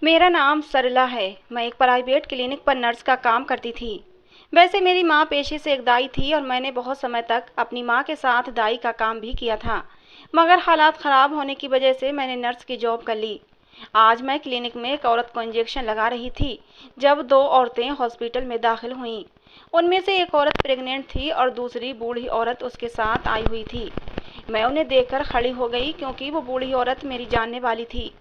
मेरा नाम सरला है। मैं एक प्राइवेट क्लिनिक पर नर्स का काम करती थी। वैसे मेरी माँ पेशे से एक दाई थी और मैंने बहुत समय तक अपनी माँ के साथ दाई का काम भी किया था, मगर हालात ख़राब होने की वजह से मैंने नर्स की जॉब कर ली। आज मैं क्लिनिक में एक औरत को इंजेक्शन लगा रही थी जब दो औरतें हॉस्पिटल में दाखिल हुईं। उनमें से एक औरत प्रेग्नेंट थी और दूसरी बूढ़ी औरत उसके साथ आई हुई थी। मैं उन्हें देखकर खड़ी हो गई क्योंकि वो बूढ़ी औरत मेरी जानने वाली थी,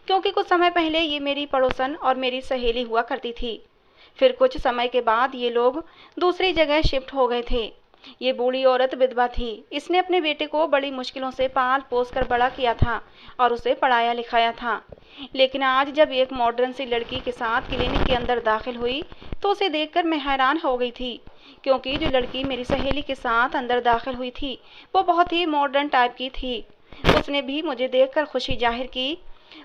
क्योंकि कुछ समय पहले ये मेरी पड़ोसन और मेरी सहेली हुआ करती थी। फिर कुछ समय के बाद ये लोग दूसरी जगह शिफ्ट हो गए थे। ये बूढ़ी औरत विधवा थी। इसने अपने बेटे को बड़ी मुश्किलों से पाल पोस कर बड़ा किया था और उसे पढ़ाया लिखाया था। लेकिन आज जब एक मॉडर्न सी लड़की के साथ क्लिनिक के अंदर दाखिल हुई तो उसे देखकर मैं हैरान हो गई थी, क्योंकि जो लड़की मेरी सहेली के साथ अंदर दाखिल हुई थी वो बहुत ही मॉडर्न टाइप की थी। उसने भी मुझे देखकर खुशी जाहिर की।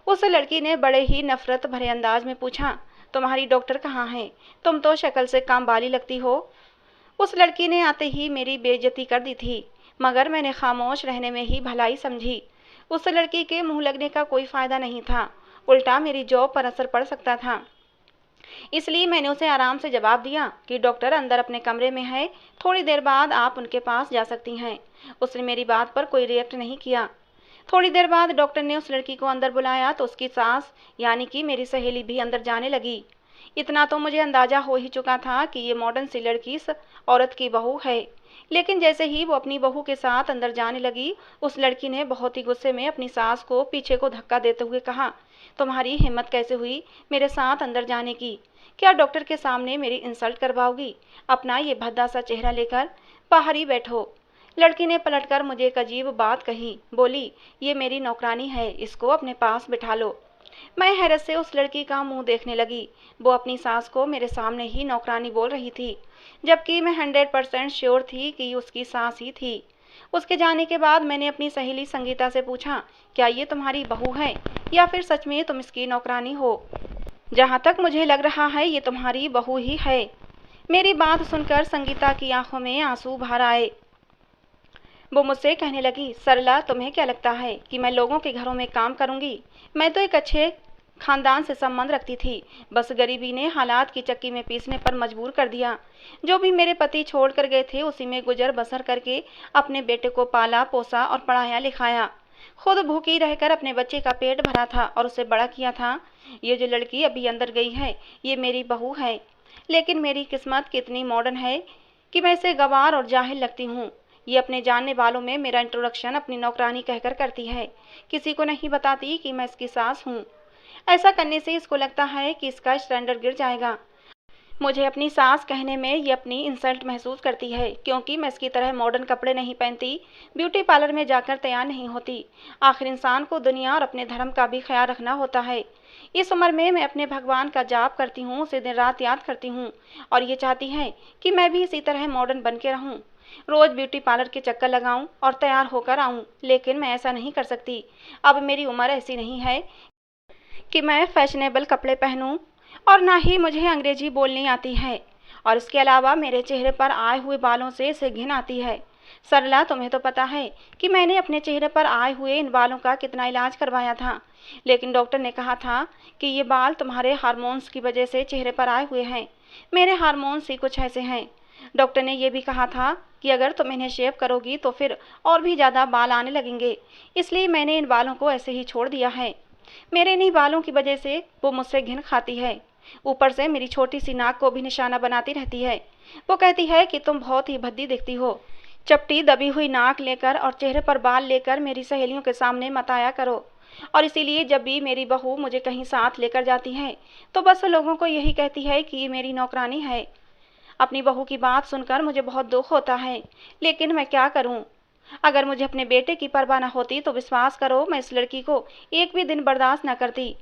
उस लड़की ने बड़े ही नफरत भरे अंदाज में पूछा, तुम्हारी डॉक्टर कहाँ है? तुम तो शक्ल से काम वाली लगती हो। उस लड़की ने आते ही मेरी बेइज्जती कर दी थी, मगर मैंने खामोश रहने में ही भलाई समझी। उस लड़की के मुंह लगने का कोई फायदा नहीं था, उल्टा मेरी जॉब पर असर पड़ सकता था। इसलिए मैंने उसे आराम से जवाब दिया कि डॉक्टर अंदर अपने कमरे में है, थोड़ी देर बाद आप उनके पास जा सकती हैं। उसने मेरी बात पर कोई रिएक्ट नहीं किया। थोड़ी देर बाद डॉक्टर ने उस लड़की को अंदर बुलाया तो उसकी सास यानी कि मेरी सहेली भी अंदर जाने लगी। इतना तो मुझे अंदाजा हो ही चुका था कि ये मॉडर्न सी लड़की इस औरत की बहू है। लेकिन जैसे ही वो अपनी बहू के साथ अंदर जाने लगी, उस लड़की ने बहुत ही गुस्से में अपनी सास को पीछे को धक्का देते हुए कहा, तुम्हारी हिम्मत कैसे हुई मेरे साथ अंदर जाने की? क्या डॉक्टर के सामने मेरी इंसल्ट करवाओगी? अपना ये भद्दा सा चेहरा लेकर बाहर ही बैठो। लड़की ने पलटकर मुझे एक अजीब बात कही, बोली, ये मेरी नौकरानी है, इसको अपने पास बिठा लो। मैं हैरत से उस लड़की का मुंह देखने लगी। वो अपनी सास को मेरे सामने ही नौकरानी बोल रही थी, जबकि मैं 100% श्योर थी कि उसकी सास ही थी। उसके जाने के बाद मैंने अपनी सहेली संगीता से पूछा, क्या ये तुम्हारी बहू है या फिर सच में तुम इसकी नौकरानी हो? जहाँ तक मुझे लग रहा है ये तुम्हारी बहू ही है। मेरी बात सुनकर संगीता की आंखों में आंसू भर आए। वो मुझसे कहने लगी, सरला तुम्हें क्या लगता है कि मैं लोगों के घरों में काम करूंगी? मैं तो एक अच्छे खानदान से संबंध रखती थी, बस गरीबी ने हालात की चक्की में पीसने पर मजबूर कर दिया। जो भी मेरे पति छोड़ कर गए थे उसी में गुजर बसर करके अपने बेटे को पाला पोसा और पढ़ाया लिखाया। खुद भूखी रहकर अपने बच्चे का पेट भरा था और उसे बड़ा किया था। ये जो लड़की अभी अंदर गई है ये मेरी बहू है। लेकिन मेरी किस्मत कितनी मॉडर्न है कि मैं इसे गंवार और जाहिल लगती हूँ। ये अपने जानने वालों में मेरा इंट्रोडक्शन अपनी नौकरानी कहकर करती है, किसी को नहीं बताती कि मैं इसकी सास हूँ। ऐसा करने से इसको लगता है कि इसका स्टैंडर्ड गिर जाएगा। मुझे अपनी सास कहने में ये अपनी इंसल्ट महसूस करती है, क्योंकि मैं इसकी तरह मॉडर्न कपड़े नहीं पहनती, ब्यूटी पार्लर में जाकर तैयार नहीं होती। आखिर इंसान को दुनिया और अपने धर्म का भी ख्याल रखना होता है। इस उम्र में मैं अपने भगवान का जाप करती हूँ, उसे दिन रात याद करती हूँ और ये चाहती है कि मैं भी इसी तरह मॉडर्न बन के रहूँ, रोज ब्यूटी पार्लर के चक्कर लगाऊं और तैयार होकर आऊं। लेकिन मैं ऐसा नहीं कर सकती। अब मेरी उम्र ऐसी नहीं है कि मैं फैशनेबल कपड़े पहनूं और ना ही मुझे अंग्रेजी बोलनी आती है, और इसके अलावा मेरे चेहरे पर आए हुए बालों से इसे घिन आती है। सरला तुम्हें तो पता है कि मैंने अपने चेहरे पर आए हुए इन बालों का कितना इलाज करवाया था, लेकिन डॉक्टर ने कहा था कि ये बाल तुम्हारे हार्मोन्स की वजह से चेहरे पर आए हुए हैं। मेरे हार्मोन्स ही कुछ ऐसे हैं। डॉक्टर ने यह भी कहा था कि अगर तुम इन्हें शेव करोगी तो फिर और भी ज़्यादा बाल आने लगेंगे, इसलिए मैंने इन बालों को ऐसे ही छोड़ दिया है। मेरे इन्हीं बालों की वजह से वो मुझसे घिन खाती है। ऊपर से मेरी छोटी सी नाक को भी निशाना बनाती रहती है। वो कहती है कि तुम बहुत ही भद्दी दिखती हो। चपटी दबी हुई नाक लेकर और चेहरे पर बाल लेकर मेरी सहेलियों के सामने मत आया करो। और इसीलिए जब भी मेरी बहू मुझे कहीं साथ लेकर जाती है तो बस लोगों को यही कहती है कि ये मेरी नौकरानी है। अपनी बहू की बात सुनकर मुझे बहुत दुख होता है, लेकिन मैं क्या करूं? अगर मुझे अपने बेटे की परवाह न होती तो विश्वास करो मैं इस लड़की को एक भी दिन बर्दाश्त न करती।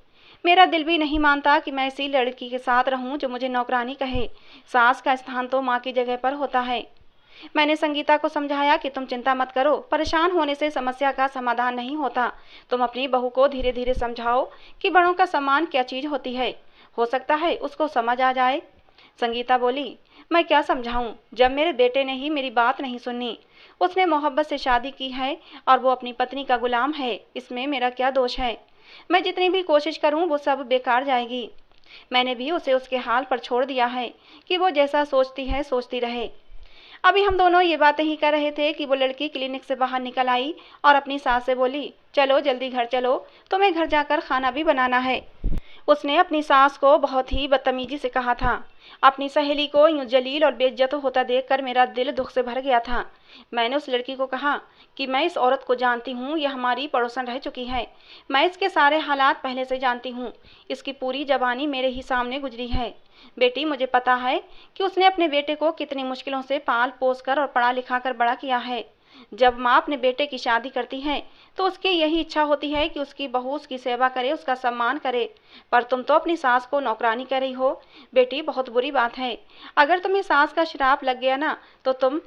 मेरा दिल भी नहीं मानता कि मैं इसी लड़की के साथ रहूं जो मुझे नौकरानी कहे। सास का स्थान तो माँ की जगह पर होता है। मैंने संगीता को समझाया कि तुम चिंता मत करो, परेशान होने से समस्या का समाधान नहीं होता। तुम अपनी बहू को धीरे धीरे समझाओ कि बड़ों का सम्मान क्या चीज़ होती है, हो सकता है उसको समझ आ जाए। संगीता बोली, मैं क्या समझाऊं जब मेरे बेटे ने ही मेरी बात नहीं सुनी। उसने मोहब्बत से शादी की है और वो अपनी पत्नी का गुलाम है, इसमें मेरा क्या दोष है? मैं जितनी भी कोशिश करूं वो सब बेकार जाएगी। मैंने भी उसे उसके हाल पर छोड़ दिया है कि वो जैसा सोचती है सोचती रहे। अभी हम दोनों ये बातें ही कर रहे थे कि वो लड़की क्लिनिक से बाहर निकल आई और अपनी सास से बोली, चलो जल्दी घर चलो, तुम्हें घर जाकर खाना भी बनाना है। उसने अपनी सास को बहुत ही बदतमीजी से कहा था। अपनी सहेली को यूं जलील और बेइज्जत होता देखकर मेरा दिल दुख से भर गया था। मैंने उस लड़की को कहा कि मैं इस औरत को जानती हूँ, यह हमारी पड़ोसन रह चुकी है। मैं इसके सारे हालात पहले से जानती हूँ। इसकी पूरी जवानी मेरे ही सामने गुजरी है। बेटी, मुझे पता है कि उसने अपने बेटे को कितनी मुश्किलों से पाल पोस कर और पढ़ा लिखा कर बड़ा किया है। जब माँ अपने बेटे की शादी करती है तो उसकी यही इच्छा होती है कि उसकी बहू उसकी सेवा करे, उसका सम्मान करे। पर तुम तो अपनी सास को नौकरानी कर रही हो। बेटी, बहुत बुरी बात है। अगर तुम्हें सास का श्राप लग गया ना तो तुम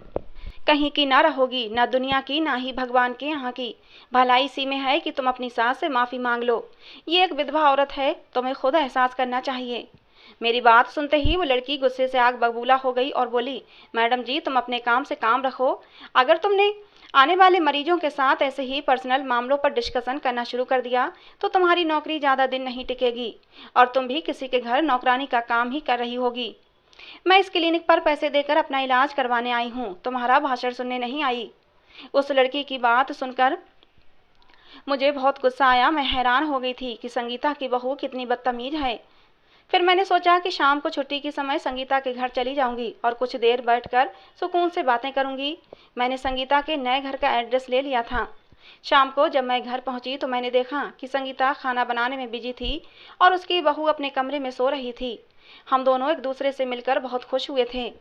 कहीं की ना रहोगी, ना दुनिया की ना ही भगवान के यहाँ की। भलाई इसी में है कि तुम अपनी सास से माफ़ी मांग लो। ये एक विधवा औरत है, तुम्हें खुद एहसास करना चाहिए। मेरी बात सुनते ही वो लड़की गुस्से से आग बबूला हो गई और बोली, मैडम जी, तुम अपने काम से काम रखो। अगर तुमने आने वाले मरीजों के साथ ऐसे ही पर्सनल मामलों पर डिस्कशन करना शुरू कर दिया तो तुम्हारी नौकरी ज़्यादा दिन नहीं टिकेगी और तुम भी किसी के घर नौकरानी का काम ही कर रही होगी। मैं इस क्लिनिक पर पैसे देकर अपना इलाज करवाने आई हूँ, तुम्हारा भाषण सुनने नहीं आई। उस लड़की की बात सुनकर मुझे बहुत गुस्सा आया। मैं हैरान हो गई थी कि संगीता की बहू कितनी बदतमीज है। फिर मैंने सोचा कि शाम को छुट्टी के समय संगीता के घर चली जाऊंगी और कुछ देर बैठकर सुकून से बातें करूंगी। मैंने संगीता के नए घर का एड्रेस ले लिया था। शाम को जब मैं घर पहुंची तो मैंने देखा कि संगीता खाना बनाने में बिजी थी और उसकी बहू अपने कमरे में सो रही थी। हम दोनों एक दूसरे से मिलकर बहुत खुश हुए थे।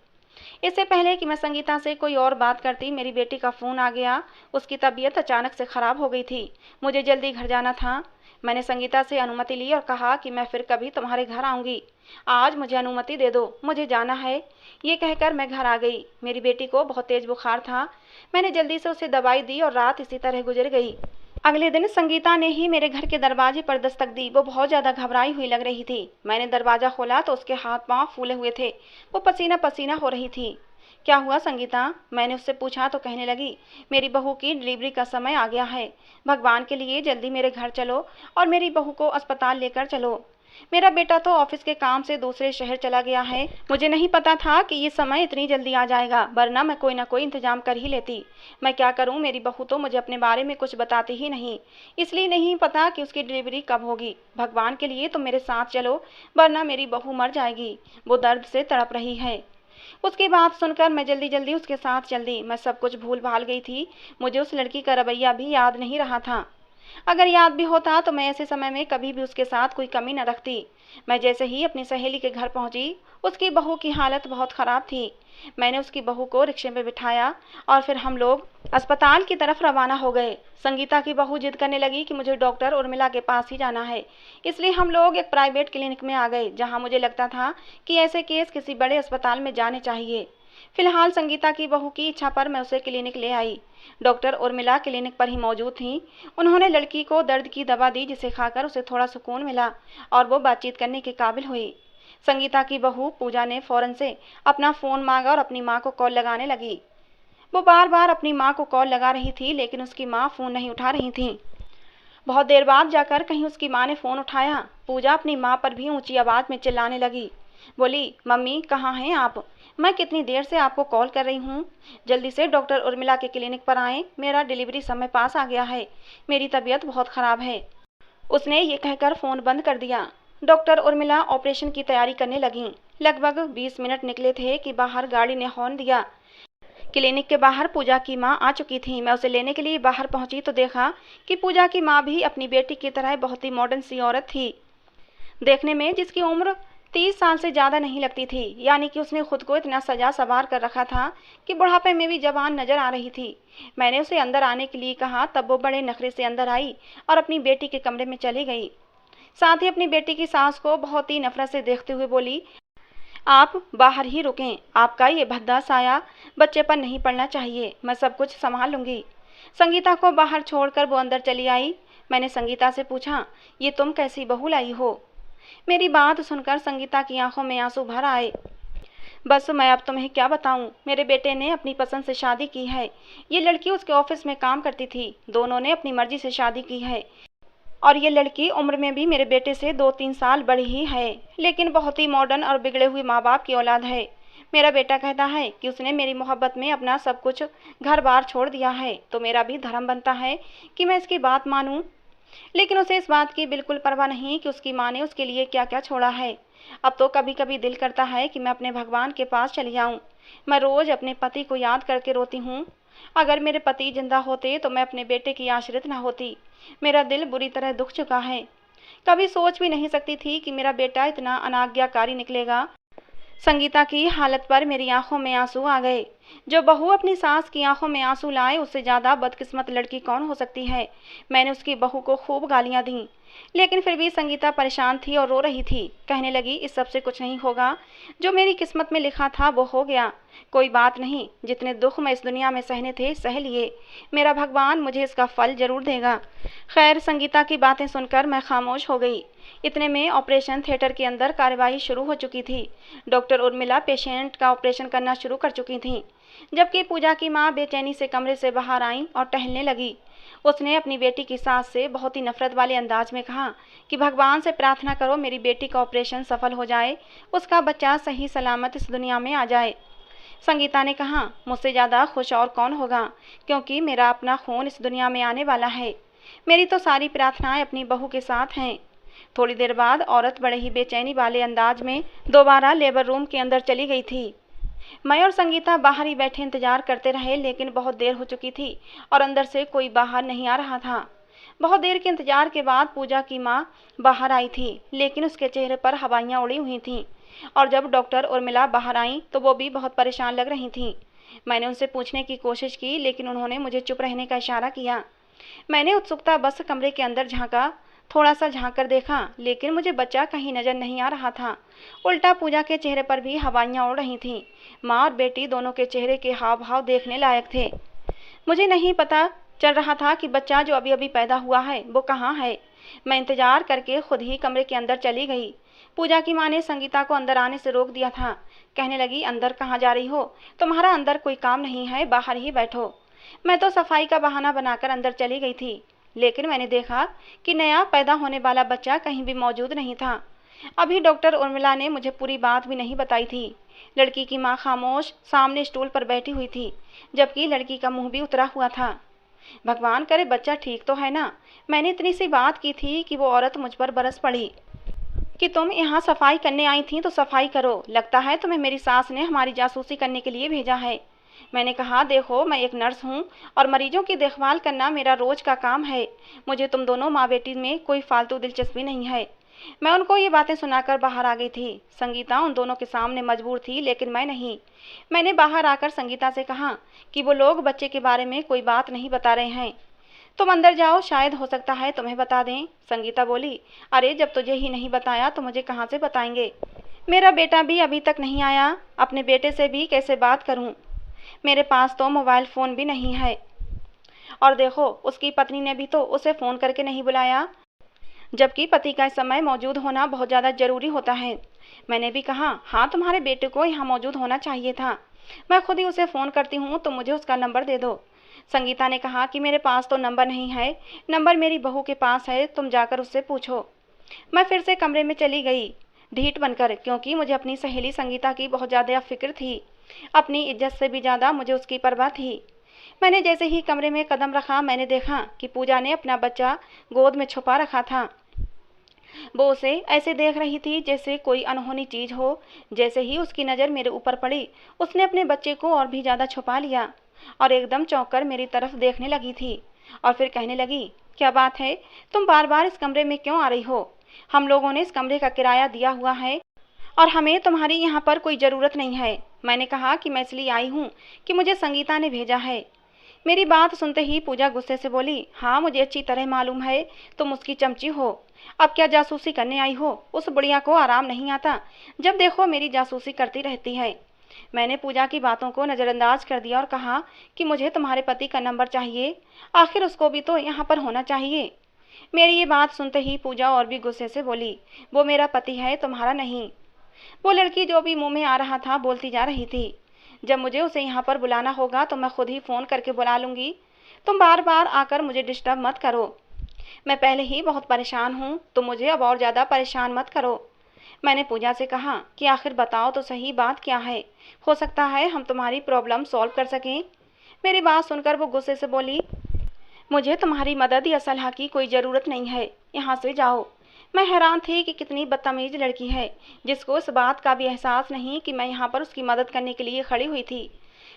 इससे पहले कि मैं संगीता से कोई और बात करती, मेरी बेटी का फ़ोन आ गया। उसकी तबीयत अचानक से ख़राब हो गई थी। मुझे जल्दी घर जाना था। मैंने संगीता से अनुमति ली और कहा कि मैं फिर कभी तुम्हारे घर आऊँगी। आज मुझे अनुमति दे दो, मुझे जाना है। ये कहकर मैं घर आ गई। मेरी बेटी को बहुत तेज़ बुखार था। मैंने जल्दी से उसे दवाई दी और रात इसी तरह गुजर गई। अगले दिन संगीता ने ही मेरे घर के दरवाजे पर दस्तक दी। वो बहुत ज़्यादा घबराई हुई लग रही थी। मैंने दरवाज़ा खोला तो उसके हाथ पांव फूले हुए थे। वो पसीना पसीना हो रही थी। क्या हुआ संगीता? मैंने उससे पूछा तो कहने लगी, मेरी बहू की डिलीवरी का समय आ गया है। भगवान के लिए जल्दी मेरे घर चलो और मेरी बहू को अस्पताल लेकर चलो। मेरा बेटा तो ऑफिस के काम से दूसरे शहर चला गया है। मुझे नहीं पता था कि ये समय इतनी जल्दी आ जाएगा, वरना मैं कोई ना कोई इंतजाम कर ही लेती। मैं क्या करूं, मेरी बहू तो मुझे अपने बारे में कुछ बताती ही नहीं। इसलिए नहीं पता कि उसकी डिलीवरी कब होगी। भगवान के लिए तुम मेरे साथ चलो, वरना मेरी बहू मर जाएगी। वो दर्द से तड़प रही है। उसकी बात सुनकर मैं जल्दी जल्दी उसके साथ चल दी। मैं सब कुछ भूल भाल गई थी। मुझे उस लड़की का रवैया भी याद नहीं रहा था। अगर याद भी होता तो मैं ऐसे समय में कभी भी उसके साथ कोई कमी न रखती। मैं जैसे ही अपनी सहेली के घर पहुंची, उसकी बहू की हालत बहुत ख़राब थी। मैंने उसकी बहू को रिक्शे में बिठाया और फिर हम लोग अस्पताल की तरफ रवाना हो गए। संगीता की बहू जिद करने लगी कि मुझे डॉक्टर उर्मिला के पास ही जाना है। इसलिए हम लोग एक प्राइवेट क्लिनिक में आ गए, जहां मुझे लगता था कि ऐसे केस किसी बड़े अस्पताल में जाने चाहिए। फिलहाल संगीता की बहू की इच्छा पर मैं उसे क्लिनिक ले आई। डॉक्टर उर्मिला क्लिनिक पर ही मौजूद थीं। उन्होंने लड़की को दर्द की दवा दी, जिसे खाकर उसे थोड़ा सुकून मिला और वो बातचीत करने के काबिल हुई। संगीता की बहू पूजा ने फौरन से अपना फ़ोन मांगा और अपनी माँ को कॉल लगाने लगी। वो बार बार अपनी माँ को कॉल लगा रही थी, लेकिन उसकी माँ फ़ोन नहीं उठा रही थी। बहुत देर बाद जाकर कहीं उसकी माँ ने फ़ोन उठाया। पूजा अपनी माँ पर भी ऊंची आवाज़ में चिल्लाने लगी। बोली, मम्मी कहाँ हैं आप? मैं कितनी देर से आपको कॉल कर रही हूँ। जल्दी से डॉक्टर उर्मिला के क्लिनिक पर आएं। मेरा डिलीवरी समय पास आ गया है। मेरी तबीयत बहुत ख़राब है। उसने ये कहकर फ़ोन बंद कर दिया। डॉक्टर उर्मिला ऑपरेशन की तैयारी करने लगीं। लगभग 20 मिनट निकले थे कि बाहर गाड़ी ने हॉर्न दिया। क्लिनिक के बाहर पूजा की माँ आ चुकी थी। मैं उसे लेने के लिए बाहर पहुंची तो देखा कि पूजा की माँ भी अपनी बेटी की तरह बहुत ही मॉडर्न सी औरत थी, देखने में जिसकी उम्र 30 साल से ज़्यादा नहीं लगती थी। यानी कि उसने खुद को इतना सजा सवार कर रखा था कि बुढ़ापे में भी जवान नजर आ रही थी। मैंने उसे अंदर आने के लिए कहा, तब वो बड़े नखरे से अंदर आई और अपनी बेटी के कमरे में चली गई। साथ ही अपनी बेटी की सास को बहुत ही नफरत से देखते हुए बोली, आप बाहर ही रुकें। आपका ये भद्दा साया बच्चे पर नहीं पड़ना चाहिए। मैं सब कुछ संभाल लूँगी। संगीता को बाहर छोड़कर वो अंदर चली आई। मैंने संगीता से पूछा, ये तुम कैसी बहू लाई हो? मेरी बात सुनकर संगीता की आंखों में आंसू भर आए। बस मैं अब तुम्हें क्या बताऊं, मेरे बेटे ने अपनी पसंद से शादी की है। ये लड़की उसके ऑफिस में काम करती थी। दोनों ने अपनी मर्जी से शादी की है। और ये लड़की उम्र में भी मेरे बेटे से 2-3 साल बड़ी ही है, लेकिन बहुत ही मॉडर्न और बिगड़े हुए माँ बाप की औलाद है। मेरा बेटा कहता है कि उसने मेरी मोहब्बत में अपना सब कुछ घर बार छोड़ दिया है, तो मेरा भी धर्म बनता है कि मैं इसकी बात मानूं। लेकिन उसे इस बात की बिल्कुल परवाह नहीं कि उसकी माँ ने उसके लिए क्या क्या छोड़ा है। अब तो कभी कभी दिल करता है कि मैं अपने भगवान के पास चली जाऊं। मैं रोज अपने पति को याद करके रोती हूँ। अगर मेरे पति जिंदा होते तो मैं अपने बेटे की आश्रित न होती। मेरा दिल बुरी तरह दुख चुका है। कभी सोच भी नहीं सकती थी कि मेरा बेटा इतना अनाज्ञाकारी निकलेगा। संगीता की हालत पर मेरी आंखों में आंसू आ गए। जो बहू अपनी सास की आंखों में आंसू लाए, उससे ज्यादा बदकिस्मत लड़की कौन हो सकती है। मैंने उसकी बहू को खूब गालियां दी, लेकिन फिर भी संगीता परेशान थी और रो रही थी। कहने लगी, इस सब से कुछ नहीं होगा, जो मेरी किस्मत में लिखा था वो हो गया। कोई बात नहीं, जितने दुख मैं इस दुनिया में सहने थे सह लिए। मेरा भगवान मुझे इसका फल जरूर देगा। खैर, संगीता की बातें सुनकर मैं खामोश हो गई। इतने में ऑपरेशन थिएटर के अंदर कार्यवाही शुरू हो चुकी थी। डॉक्टर उर्मिला पेशेंट का ऑपरेशन करना शुरू कर चुकी थी, जबकि पूजा की माँ बेचैनी से कमरे से बाहर आई और टहलने लगी। उसने अपनी बेटी की सास से बहुत ही नफरत वाले अंदाज में कहा कि भगवान से प्रार्थना करो मेरी बेटी का ऑपरेशन सफल हो जाए, उसका बच्चा सही सलामत इस दुनिया में आ जाए। संगीता ने कहा, मुझसे ज़्यादा खुश और कौन होगा, क्योंकि मेरा अपना खून इस दुनिया में आने वाला है। मेरी तो सारी प्रार्थनाएं अपनी बहू के साथ हैं। थोड़ी देर बाद औरत बड़े ही बेचैनी वाले अंदाज में दोबारा लेबर रूम के अंदर चली गई थी। मैं और संगीता बाहर ही बैठे इंतजार करते रहे, लेकिन बहुत देर हो चुकी थी और अंदर से कोई बाहर नहीं आ रहा था। बहुत देर के इंतजार के बाद पूजा की माँ बाहर आई थी, लेकिन उसके चेहरे पर हवाइयाँ उड़ी हुई थीं। और जब डॉक्टर उर्मिला बाहर आई तो वो भी बहुत परेशान लग रही थीं। मैंने उनसे पूछने की कोशिश की, लेकिन उन्होंने मुझे चुप रहने का इशारा किया। मैंने उत्सुकता बस कमरे के अंदर झांका, थोड़ा सा झांक कर देखा, लेकिन मुझे बच्चा कहीं नजर नहीं आ रहा था। उल्टा पूजा के चेहरे पर भी हवाइयाँ उड़ रही थीं। माँ और बेटी दोनों के चेहरे के हाव भाव देखने लायक थे। मुझे नहीं पता चल रहा था कि बच्चा जो अभी अभी पैदा हुआ है वो कहाँ है। मैं इंतजार करके खुद ही कमरे के अंदर चली गई। पूजा की माँ ने संगीता को अंदर आने से रोक दिया था। कहने लगी, अंदर कहाँ जा रही हो, तुम्हारा अंदर कोई काम नहीं है, बाहर ही बैठो। मैं तो सफाई का बहाना बनाकर अंदर चली गई थी, लेकिन मैंने देखा कि नया पैदा होने वाला बच्चा कहीं भी मौजूद नहीं था। अभी डॉक्टर उर्मिला ने मुझे पूरी बात भी नहीं बताई थी। लड़की की माँ खामोश सामने स्टूल पर बैठी हुई थी, जबकि लड़की का मुंह भी उतरा हुआ था। भगवान करे बच्चा ठीक तो है ना। मैंने इतनी सी बात की थी कि वो औरत मुझ पर बरस पड़ी कि तुम यहाँ सफाई करने आई थी तो सफाई करो, लगता है तुम्हें मेरी सास ने हमारी जासूसी करने के लिए भेजा है। मैंने कहा, देखो मैं एक नर्स हूँ और मरीजों की देखभाल करना मेरा रोज का काम है। मुझे तुम दोनों माँ बेटी में कोई फालतू दिलचस्पी नहीं है। मैं उनको ये बातें सुनाकर बाहर आ गई थी। संगीता उन दोनों के सामने मजबूर थी, लेकिन मैं नहीं। मैंने बाहर आकर संगीता से कहा कि वो लोग बच्चे के बारे में कोई बात नहीं बता रहे हैं, तुम अंदर जाओ, शायद हो सकता है तुम्हें बता दें। संगीता बोली, अरे जब तुझे ही नहीं बताया तो मुझे कहाँ से बताएंगे। मेरा बेटा भी अभी तक नहीं आया, अपने बेटे से भी कैसे बात करूँ। मेरे पास तो मोबाइल फ़ोन भी नहीं है, और देखो उसकी पत्नी ने भी तो उसे फ़ोन करके नहीं बुलाया, जबकि पति का इस समय मौजूद होना बहुत ज़्यादा ज़रूरी होता है। मैंने भी कहा, हाँ तुम्हारे बेटे को यहाँ मौजूद होना चाहिए था, मैं खुद ही उसे फ़ोन करती हूँ, तो मुझे उसका नंबर दे दो। संगीता ने कहा कि मेरे पास तो नंबर नहीं है, नंबर मेरी बहू के पास है, तुम जाकर उससे पूछो। मैं फिर से कमरे में चली गई ढीठ बनकर, क्योंकि मुझे अपनी सहेली संगीता की बहुत ज़्यादा फिक्र थी। अपनी इज्जत से भी ज़्यादा मुझे उसकी परवाह थी। मैंने जैसे ही कमरे में कदम रखा, मैंने देखा कि पूजा ने अपना बच्चा गोद में छुपा रखा था। वो उसे ऐसे देख रही थी जैसे कोई अनहोनी चीज हो। जैसे ही उसकी नज़र मेरे ऊपर पड़ी, उसने अपने बच्चे को और भी ज़्यादा छुपा लिया और एकदम चौंक कर मेरी तरफ देखने लगी थी। और फिर कहने लगी, क्या बात है, तुम बार बार इस कमरे में क्यों आ रही हो? हम लोगों ने इस कमरे का किराया दिया हुआ है और हमें तुम्हारी यहाँ पर कोई ज़रूरत नहीं है। मैंने कहा कि मैं इसलिए आई हूँ कि मुझे संगीता ने भेजा है। मेरी बात सुनते ही पूजा गुस्से से बोली, हाँ मुझे अच्छी तरह मालूम है तुम उसकी चमची हो। अब क्या जासूसी करने आई हो? उस बुढ़िया को आराम नहीं आता, जब देखो मेरी जासूसी करती रहती है। मैंने पूजा की बातों को नज़रअंदाज कर दिया और कहा कि मुझे तुम्हारे पति का नंबर चाहिए, आखिर उसको भी तो यहाँ पर होना चाहिए। मेरी ये बात सुनते ही पूजा और भी गुस्से से बोली, वो मेरा पति है, तुम्हारा नहीं। वो लड़की जो भी मुंह में आ रहा था बोलती जा रही थी, जब मुझे उसे यहाँ पर बुलाना होगा तो मैं खुद ही फ़ोन करके बुला लूँगी, तुम बार बार आकर मुझे डिस्टर्ब मत करो। मैं पहले ही बहुत परेशान हूँ, तो मुझे अब और ज़्यादा परेशान मत करो। मैंने पूजा से कहा कि आखिर बताओ तो सही बात क्या है, हो सकता है हम तुम्हारी प्रॉब्लम सॉल्व कर सकें। मेरी बात सुनकर वो गुस्से से बोली, मुझे तुम्हारी मदद या सलाह की कोई ज़रूरत नहीं है, यहाँ से जाओ। मैं हैरान थी कि कितनी बदतमीज लड़की है, जिसको इस बात का भी एहसास नहीं कि मैं यहाँ पर उसकी मदद करने के लिए खड़ी हुई थी।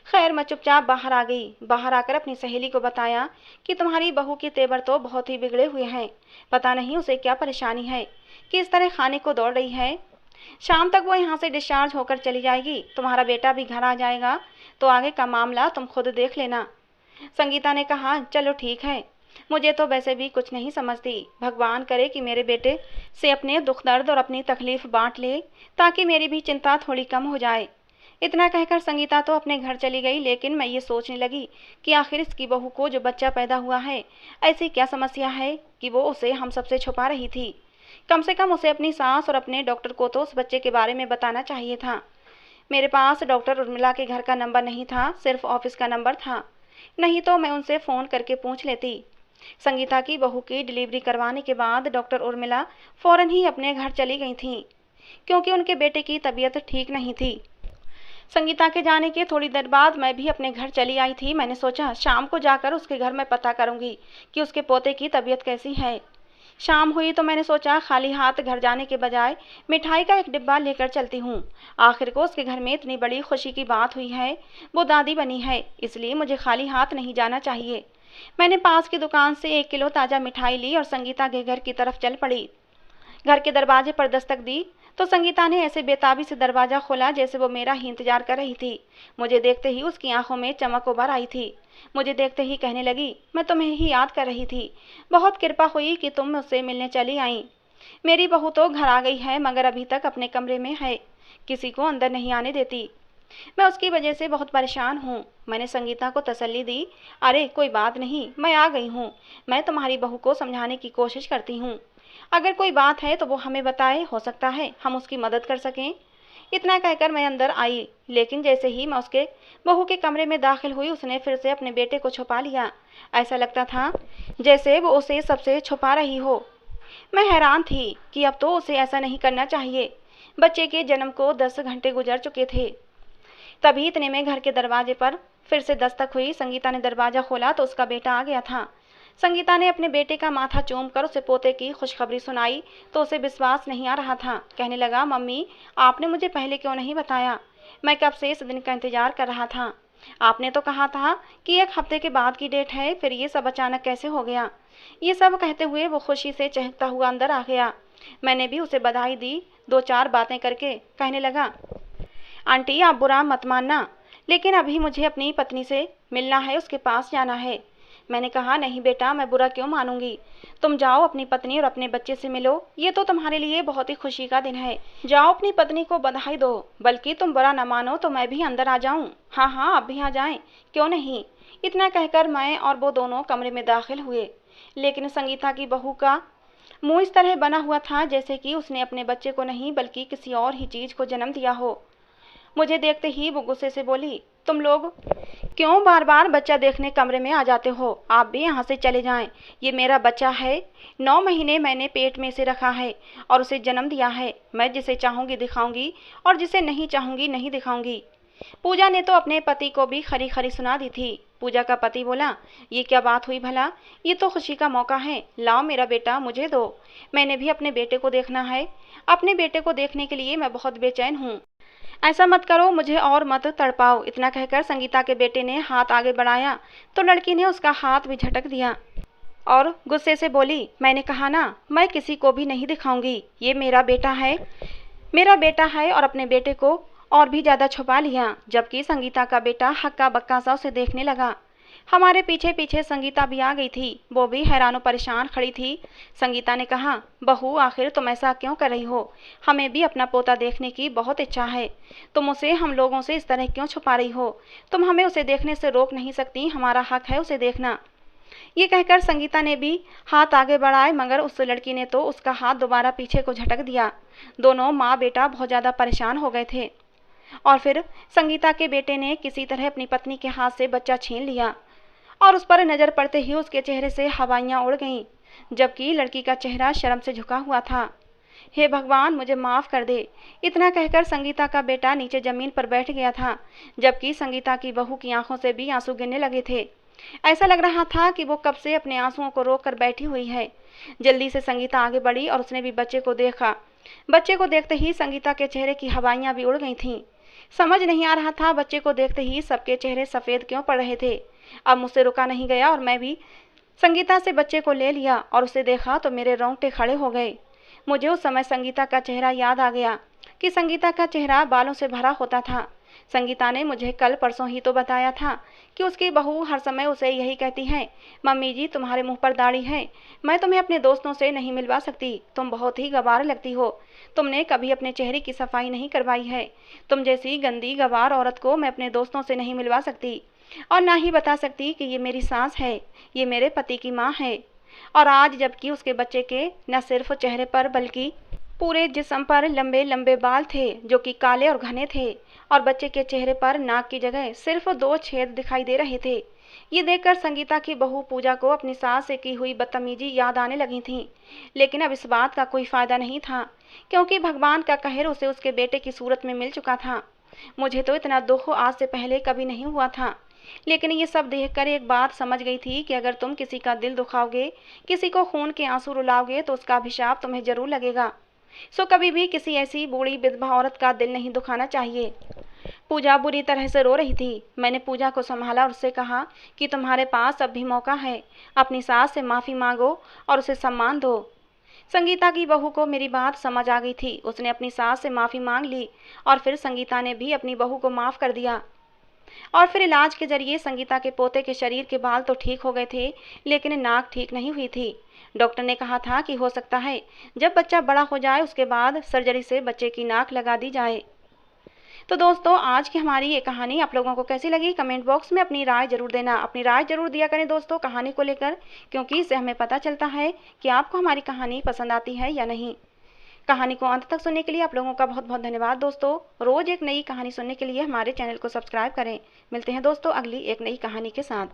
खैर मैं चुपचाप बाहर आ गई। बाहर आकर अपनी सहेली को बताया कि तुम्हारी बहू के तेवर तो बहुत ही बिगड़े हुए हैं, पता नहीं उसे क्या परेशानी है कि इस तरह खाने को दौड़ रही है। शाम तक वो यहाँ से डिस्चार्ज होकर चली जाएगी, तुम्हारा बेटा भी घर आ जाएगा, तो आगे का मामला तुम खुद देख लेना। संगीता ने कहा, चलो ठीक है, मुझे तो वैसे भी कुछ नहीं समझती, भगवान करे कि मेरे बेटे से अपने दुख दर्द और अपनी तकलीफ बांट ले, ताकि मेरी भी चिंता थोड़ी कम हो जाए। इतना कहकर संगीता तो अपने घर चली गई, लेकिन मैं ये सोचने लगी कि आखिर इसकी बहू को जो बच्चा पैदा हुआ है, ऐसी क्या समस्या है कि वो उसे हम सबसे छुपा रही थी। कम से कम उसे अपनी सास और अपने डॉक्टर को तो उस बच्चे के बारे में बताना चाहिए था। मेरे पास डॉक्टर उर्मिला के घर का नंबर नहीं था, सिर्फ ऑफिस का नंबर था, नहीं तो मैं उनसे फ़ोन करके पूछ लेती। संगीता की बहू की डिलीवरी करवाने के बाद डॉक्टर उर्मिला फ़ौरन ही अपने घर चली गई थीं, क्योंकि उनके बेटे की तबीयत ठीक नहीं थी। संगीता के जाने के थोड़ी देर बाद मैं भी अपने घर चली आई थी। मैंने सोचा शाम को जाकर उसके घर में पता करूंगी कि उसके पोते की तबीयत कैसी है। शाम हुई तो मैंने सोचा खाली हाथ घर जाने के बजाय मिठाई का एक डिब्बा लेकर चलती हूँ। आखिर को उसके घर में इतनी बड़ी खुशी की बात हुई है, वो दादी बनी है, इसलिए मुझे खाली हाथ नहीं जाना चाहिए। मैंने पास की दुकान से 1 किलो ताज़ा मिठाई ली और संगीता के घर की तरफ चल पड़ी। घर के दरवाजे पर दस्तक दी तो संगीता ने ऐसे बेताबी से दरवाज़ा खोला जैसे वो मेरा ही इंतजार कर रही थी। मुझे देखते ही उसकी आंखों में चमक उभर आई थी। मुझे देखते ही कहने लगी, मैं तुम्हें ही याद कर रही थी, बहुत कृपा हुई कि तुम मुझसे मिलने चली आई। मेरी बहू तो घर आ गई है, मगर अभी तक अपने कमरे में है, किसी को अंदर नहीं आने देती। मैं उसकी वजह से बहुत परेशान हूँ। मैंने संगीता को तसल्ली दी, अरे कोई बात नहीं, मैं आ गई हूँ, मैं तुम्हारी बहू को समझाने की कोशिश करती हूँ। अगर कोई बात है तो वो हमें बताए, हो सकता है हम उसकी मदद कर सकें। इतना कहकर मैं अंदर आई, लेकिन जैसे ही मैं उसके बहू के कमरे में दाखिल हुई, उसने फिर से अपने बेटे को छुपा लिया। ऐसा लगता था जैसे वो उसे सबसे छुपा रही हो। मैं हैरान थी कि अब तो उसे ऐसा नहीं करना चाहिए। बच्चे के जन्म को 10 घंटे गुजर चुके थे। तभी इतने में घर के दरवाजे पर फिर से दस्तक हुई। संगीता ने दरवाज़ा खोला तो उसका बेटा आ गया था। संगीता ने अपने बेटे का माथा चूमकर उसे पोते की खुशखबरी सुनाई तो उसे विश्वास नहीं आ रहा था। कहने लगा, मम्मी आपने मुझे पहले क्यों नहीं बताया, मैं कब से इस दिन का इंतजार कर रहा था। आपने तो कहा था कि 1 हफ्ते के बाद की डेट है, फिर ये सब अचानक कैसे हो गया। ये सब कहते हुए वो खुशी से चहकता हुआ अंदर आ गया। मैंने भी उसे बधाई दी, 2-4 बातें करके कहने लगा, आंटी आप बुरा मत मानना, लेकिन अभी मुझे अपनी पत्नी से मिलना है, उसके पास जाना है। मैंने कहा, नहीं बेटा, मैं बुरा क्यों मानूंगी, तुम जाओ अपनी पत्नी और अपने बच्चे से मिलो, ये तो तुम्हारे लिए बहुत ही खुशी का दिन है। जाओ अपनी पत्नी को बधाई दो, बल्कि तुम बुरा न मानो तो मैं भी अंदर आ जाऊं। हाँ हाँ, आप भी आ जाएं, क्यों नहीं। इतना कहकर मैं और वो दोनों कमरे में दाखिल हुए, लेकिन संगीता की बहू का मुंह इस तरह बना हुआ था जैसे कि उसने अपने बच्चे को नहीं बल्कि किसी और ही चीज को जन्म दिया हो। मुझे देखते ही वो गुस्से से बोली, तुम लोग क्यों बार बार बच्चा देखने कमरे में आ जाते हो, आप भी यहाँ से चले जाएं। ये मेरा बच्चा है, 9 महीने मैंने पेट में से रखा है और उसे जन्म दिया है। मैं जिसे चाहूँगी दिखाऊंगी और जिसे नहीं चाहूँगी नहीं दिखाऊंगी। पूजा ने तो अपने पति को भी खरी खरी सुना दी थी। पूजा का पति बोला, ये क्या बात हुई भला, ये तो खुशी का मौका है, लाओ मेरा बेटा मुझे दो, मैंने भी अपने बेटे को देखना है। अपने बेटे को देखने के लिए मैं बहुत बेचैन हूँ। ऐसा मत करो, मुझे और मत तड़पाओ। इतना कहकर संगीता के बेटे ने हाथ आगे बढ़ाया तो लड़की ने उसका हाथ भी झटक दिया और गुस्से से बोली, मैंने कहा ना, मैं किसी को भी नहीं दिखाऊंगी, ये मेरा बेटा है, मेरा बेटा है। और अपने बेटे को और भी ज़्यादा छुपा लिया, जबकि संगीता का बेटा हक्का बक्का सा उसे देखने लगा। हमारे पीछे पीछे संगीता भी आ गई थी, वो भी हैरान परेशान खड़ी थी। संगीता ने कहा, बहू आखिर तुम ऐसा क्यों कर रही हो, हमें भी अपना पोता देखने की बहुत इच्छा है, तुम उसे हम लोगों से इस तरह क्यों छुपा रही हो, तुम हमें उसे देखने से रोक नहीं सकती, हमारा हक है उसे देखना। ये कहकर संगीता ने भी हाथ आगे बढ़ाए, मगर उस लड़की ने तो उसका हाथ दोबारा पीछे को झटक दिया। दोनों माँ बेटा बहुत ज़्यादा परेशान हो गए थे और फिर संगीता के बेटे ने किसी तरह अपनी पत्नी के हाथ से बच्चा छीन लिया और उस पर नज़र पड़ते ही उसके चेहरे से हवाइयाँ उड़ गईं। जबकि लड़की का चेहरा शर्म से झुका हुआ था। हे भगवान, मुझे माफ़ कर दे। इतना कहकर संगीता का बेटा नीचे ज़मीन पर बैठ गया था, जबकि संगीता की बहू की आंखों से भी आंसू गिरने लगे थे। ऐसा लग रहा था कि वो कब से अपने आंसुओं को रोक कर बैठी हुई है। जल्दी से संगीता आगे बढ़ी और उसने भी बच्चे को देखा। बच्चे को देखते ही संगीता के चेहरे की हवाइयाँ भी उड़ गई थीं। समझ नहीं आ रहा था बच्चे को देखते ही सबके चेहरे सफ़ेद क्यों पड़ रहे थे। अब मुझसे रुका नहीं गया और मैं भी संगीता से बच्चे को ले लिया और उसे देखा तो मेरे रोंगटे खड़े हो गए। मुझे उस समय संगीता का चेहरा याद आ गया कि संगीता का चेहरा बालों से भरा होता था। संगीता ने मुझे कल परसों ही तो बताया था कि उसकी बहू हर समय उसे यही कहती है, मम्मी जी तुम्हारे मुंह पर दाढ़ी है, मैं तुम्हें अपने दोस्तों से नहीं मिलवा सकती, तुम बहुत ही गवार लगती हो, तुमने कभी अपने चेहरे की सफाई नहीं करवाई है, तुम जैसी गंदी गवार औरत को मैं अपने दोस्तों से नहीं मिलवा सकती और ना ही बता सकती कि ये मेरी सास है, ये मेरे पति की माँ है। और आज जबकि उसके बच्चे के न सिर्फ चेहरे पर बल्कि पूरे जिस्म पर लंबे लंबे बाल थे जो कि काले और घने थे और बच्चे के चेहरे पर नाक की जगह सिर्फ 2 छेद दिखाई दे रहे थे। ये देखकर संगीता की बहू पूजा को अपनी सास से की हुई बदतमीजी याद आने लगी थी। लेकिन अब इस बात का कोई फायदा नहीं था, क्योंकि भगवान का कहर उसे उसके बेटे की सूरत में मिल चुका था। मुझे तो इतना दुख आज से पहले कभी नहीं हुआ था, लेकिन ये सब देखकर एक बात समझ गई थी कि अगर तुम किसी का दिल दुखाओगे, किसी को खून के आंसू रुलाओगे तो उसका अभिशाप तुम्हें जरूर लगेगा। सो कभी भी किसी ऐसी बूढ़ी विधवा औरत का दिल नहीं दुखाना चाहिए। पूजा बुरी तरह से रो रही थी। मैंने पूजा को संभाला और उससे कहा कि तुम्हारे पास अब भी मौका है, अपनी सास से माफ़ी मांगो और उसे सम्मान दो। संगीता की बहू को मेरी बात समझ आ गई थी। उसने अपनी सास से माफ़ी मांग ली और फिर संगीता ने भी अपनी बहू को माफ़ कर दिया। और फिर इलाज के जरिए संगीता के पोते के शरीर के बाल तो ठीक हो गए थे, लेकिन नाक ठीक नहीं हुई थी। डॉक्टर ने कहा था कि हो सकता है जब बच्चा बड़ा हो जाए उसके बाद सर्जरी से बच्चे की नाक लगा दी जाए। तो दोस्तों, आज की हमारी ये कहानी आप लोगों को कैसी लगी, कमेंट बॉक्स में अपनी राय जरूर देना। अपनी राय जरूर दिया करें दोस्तों कहानी को लेकर, क्योंकि इससे हमें पता चलता है कि आपको हमारी कहानी पसंद आती है या नहीं। कहानी को अंत तक सुनने के लिए आप लोगों का बहुत बहुत धन्यवाद दोस्तों। रोज़ एक नई कहानी सुनने के लिए हमारे चैनल को सब्सक्राइब करें। मिलते हैं दोस्तों अगली एक नई कहानी के साथ।